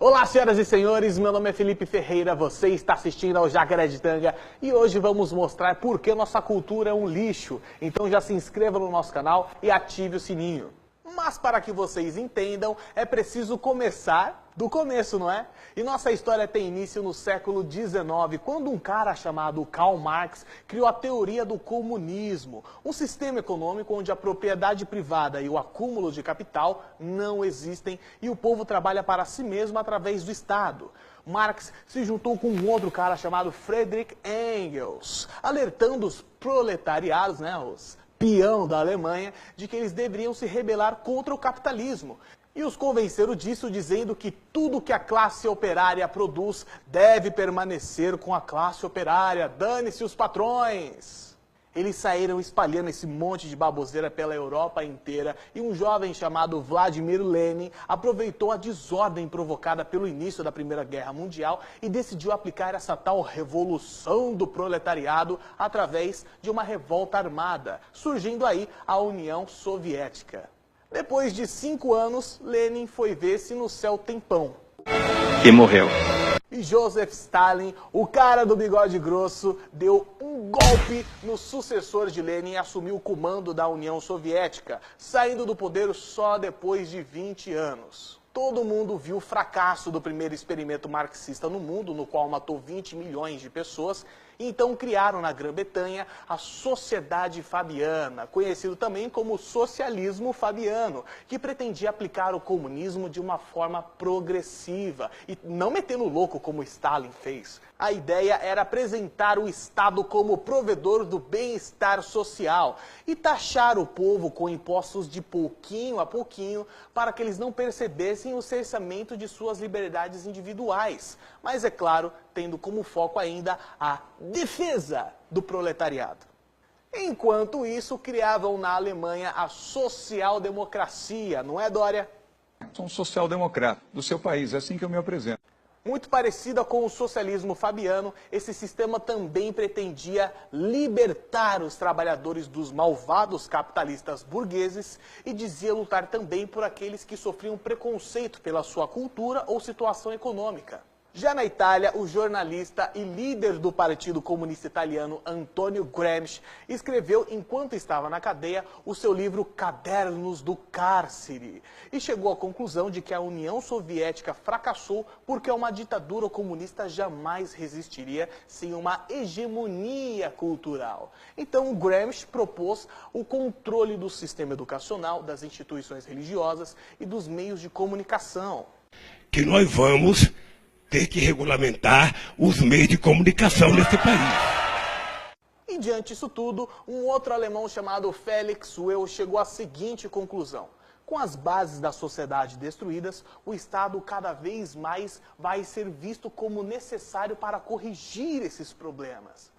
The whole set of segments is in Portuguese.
Olá, senhoras e senhores, meu nome é Felipe Ferreira, você está assistindo ao Jacaré de Tanga e hoje vamos mostrar por que nossa cultura é um lixo. Então já se inscreva no nosso canal e ative o sininho. Mas para que vocês entendam, é preciso começar do começo, não é? E nossa história tem início no século XIX, quando um cara chamado Karl Marx criou a teoria do comunismo, um sistema econômico onde a propriedade privada e o acúmulo de capital não existem e o povo trabalha para si mesmo através do Estado. Marx se juntou com um outro cara chamado Friedrich Engels, alertando os proletariados, os peão da Alemanha, de que eles deveriam se rebelar contra o capitalismo. E os convenceram disso, dizendo que tudo que a classe operária produz deve permanecer com a classe operária, dane-se os patrões. Eles saíram espalhando esse monte de baboseira pela Europa inteira e um jovem chamado Vladimir Lenin aproveitou a desordem provocada pelo início da Primeira Guerra Mundial e decidiu aplicar essa tal revolução do proletariado através de uma revolta armada, surgindo aí a União Soviética. Depois de 5 anos, Lenin foi ver se no céu tem pão. E morreu. E Joseph Stalin, o cara do bigode grosso, deu um golpe no sucessor de Lenin e assumiu o comando da União Soviética, saindo do poder só depois de 20 anos. Todo mundo viu o fracasso do primeiro experimento marxista no mundo, no qual matou 20 milhões de pessoas, e então criaram na Grã-Bretanha a Sociedade Fabiana, conhecido também como Socialismo Fabiano, que pretendia aplicar o comunismo de uma forma progressiva e não metendo louco como Stalin fez. A ideia era apresentar o Estado como provedor do bem-estar social e taxar o povo com impostos de pouquinho a pouquinho para que eles não percebessem o cerceamento de suas liberdades individuais. Mas, é claro, tendo como foco ainda a defesa do proletariado. Enquanto isso, criavam na Alemanha a social-democracia, não é, Dória? Sou um social-democrata do seu país, é assim que eu me apresento. Muito parecida com o socialismo fabiano, esse sistema também pretendia libertar os trabalhadores dos malvados capitalistas burgueses e dizia lutar também por aqueles que sofriam preconceito pela sua cultura ou situação econômica. Já na Itália, o jornalista e líder do Partido Comunista Italiano, Antonio Gramsci, escreveu, enquanto estava na cadeia, o seu livro Cadernos do Cárcere, e chegou à conclusão de que a União Soviética fracassou porque uma ditadura comunista jamais resistiria sem uma hegemonia cultural. Então, Gramsci propôs o controle do sistema educacional, das instituições religiosas e dos meios de comunicação. Que nós vamos ter que regulamentar os meios de comunicação nesse país. E diante disso tudo, um outro alemão chamado Felix Well chegou à seguinte conclusão: com as bases da sociedade destruídas, o Estado cada vez mais vai ser visto como necessário para corrigir esses problemas.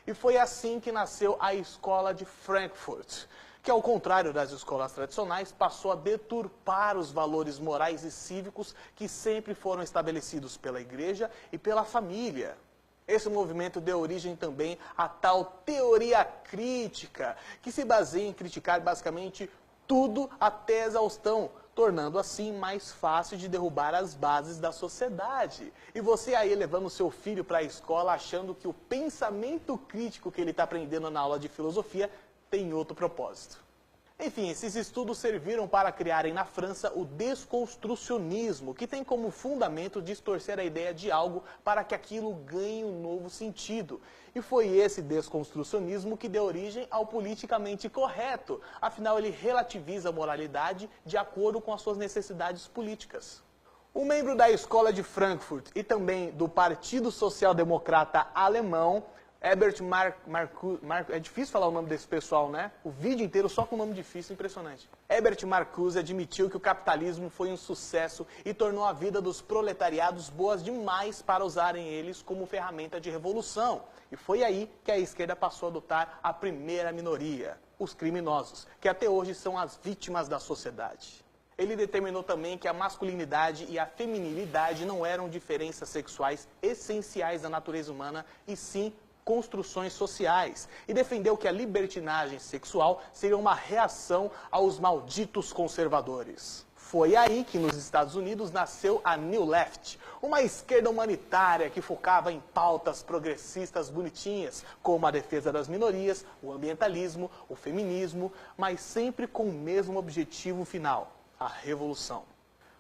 E foi assim que nasceu a Escola de Frankfurt, que, ao contrário das escolas tradicionais, passou a deturpar os valores morais e cívicos que sempre foram estabelecidos pela igreja e pela família. Esse movimento deu origem também à tal teoria crítica, que se baseia em criticar basicamente tudo até a exaustão, tornando assim mais fácil de derrubar as bases da sociedade. E você aí levando seu filho para a escola achando que o pensamento crítico que ele está aprendendo na aula de filosofia tem outro propósito. Enfim, esses estudos serviram para criarem na França o desconstrucionismo, que tem como fundamento distorcer a ideia de algo para que aquilo ganhe um novo sentido. E foi esse desconstrucionismo que deu origem ao politicamente correto, afinal ele relativiza a moralidade de acordo com as suas necessidades políticas. Um membro da Escola de Frankfurt e também do Partido Social Democrata Alemão, Herbert Marcuse, é difícil falar o nome desse pessoal, né? O vídeo inteiro só com nome difícil, impressionante. Herbert Marcuse admitiu que o capitalismo foi um sucesso e tornou a vida dos proletariados boas demais para usarem eles como ferramenta de revolução. E foi aí que a esquerda passou a adotar a primeira minoria, os criminosos, que até hoje são as vítimas da sociedade. Ele determinou também que a masculinidade e a feminilidade não eram diferenças sexuais essenciais da natureza humana, e sim construções sociais, e defendeu que a libertinagem sexual seria uma reação aos malditos conservadores. Foi aí que nos Estados Unidos nasceu a New Left, uma esquerda humanitária que focava em pautas progressistas bonitinhas, como a defesa das minorias, o ambientalismo, o feminismo, mas sempre com o mesmo objetivo final, a revolução.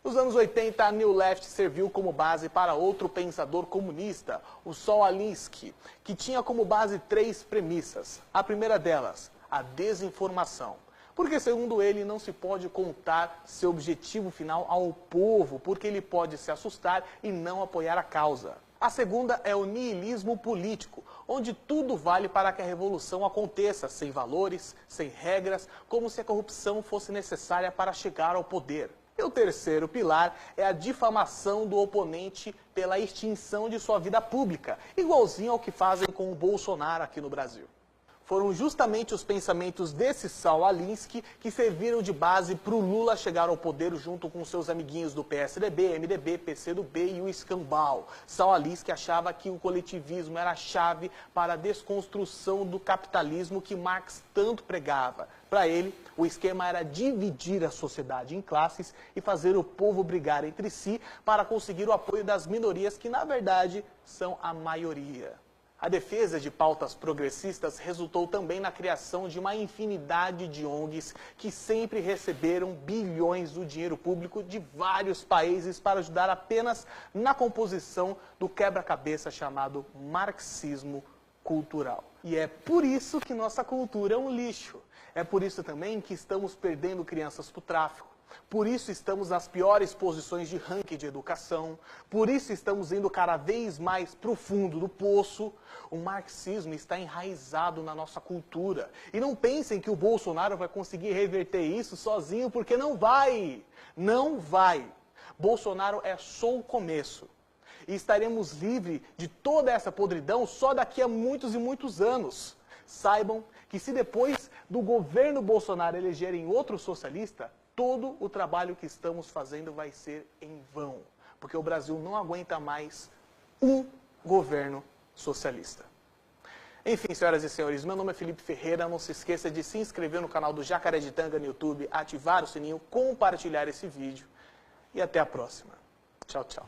Nos anos 80, a New Left serviu como base para outro pensador comunista, o Saul Alinsky, que tinha como base 3 premissas. A primeira delas, a desinformação. Porque, segundo ele, não se pode contar seu objetivo final ao povo, porque ele pode se assustar e não apoiar a causa. A segunda é o niilismo político, onde tudo vale para que a revolução aconteça, sem valores, sem regras, como se a corrupção fosse necessária para chegar ao poder. E o terceiro pilar é a difamação do oponente pela extinção de sua vida pública, igualzinho ao que fazem com o Bolsonaro aqui no Brasil. Foram justamente os pensamentos desse Saul Alinsky que serviram de base para o Lula chegar ao poder junto com seus amiguinhos do PSDB, MDB, PCdoB e o escambau. Saul Alinsky achava que o coletivismo era a chave para a desconstrução do capitalismo que Marx tanto pregava. Para ele, o esquema era dividir a sociedade em classes e fazer o povo brigar entre si para conseguir o apoio das minorias que, na verdade, são a maioria. A defesa de pautas progressistas resultou também na criação de uma infinidade de ONGs que sempre receberam bilhões do dinheiro público de vários países para ajudar apenas na composição do quebra-cabeça chamado marxismo cultural. E é por isso que nossa cultura é um lixo. É por isso também que estamos perdendo crianças para o tráfico. Por isso estamos nas piores posições de ranking de educação, por isso estamos indo cada vez mais para o fundo do poço. O marxismo está enraizado na nossa cultura. E não pensem que o Bolsonaro vai conseguir reverter isso sozinho, porque não vai. Não vai. Bolsonaro é só o começo. E estaremos livres de toda essa podridão só daqui a muitos e muitos anos. Saibam que se depois do governo Bolsonaro elegerem outro socialista, todo o trabalho que estamos fazendo vai ser em vão, porque o Brasil não aguenta mais um governo socialista. Enfim, senhoras e senhores, meu nome é Felipe Ferreira, não se esqueça de se inscrever no canal do Jacareditanga no YouTube, ativar o sininho, compartilhar esse vídeo e até a próxima. Tchau, tchau.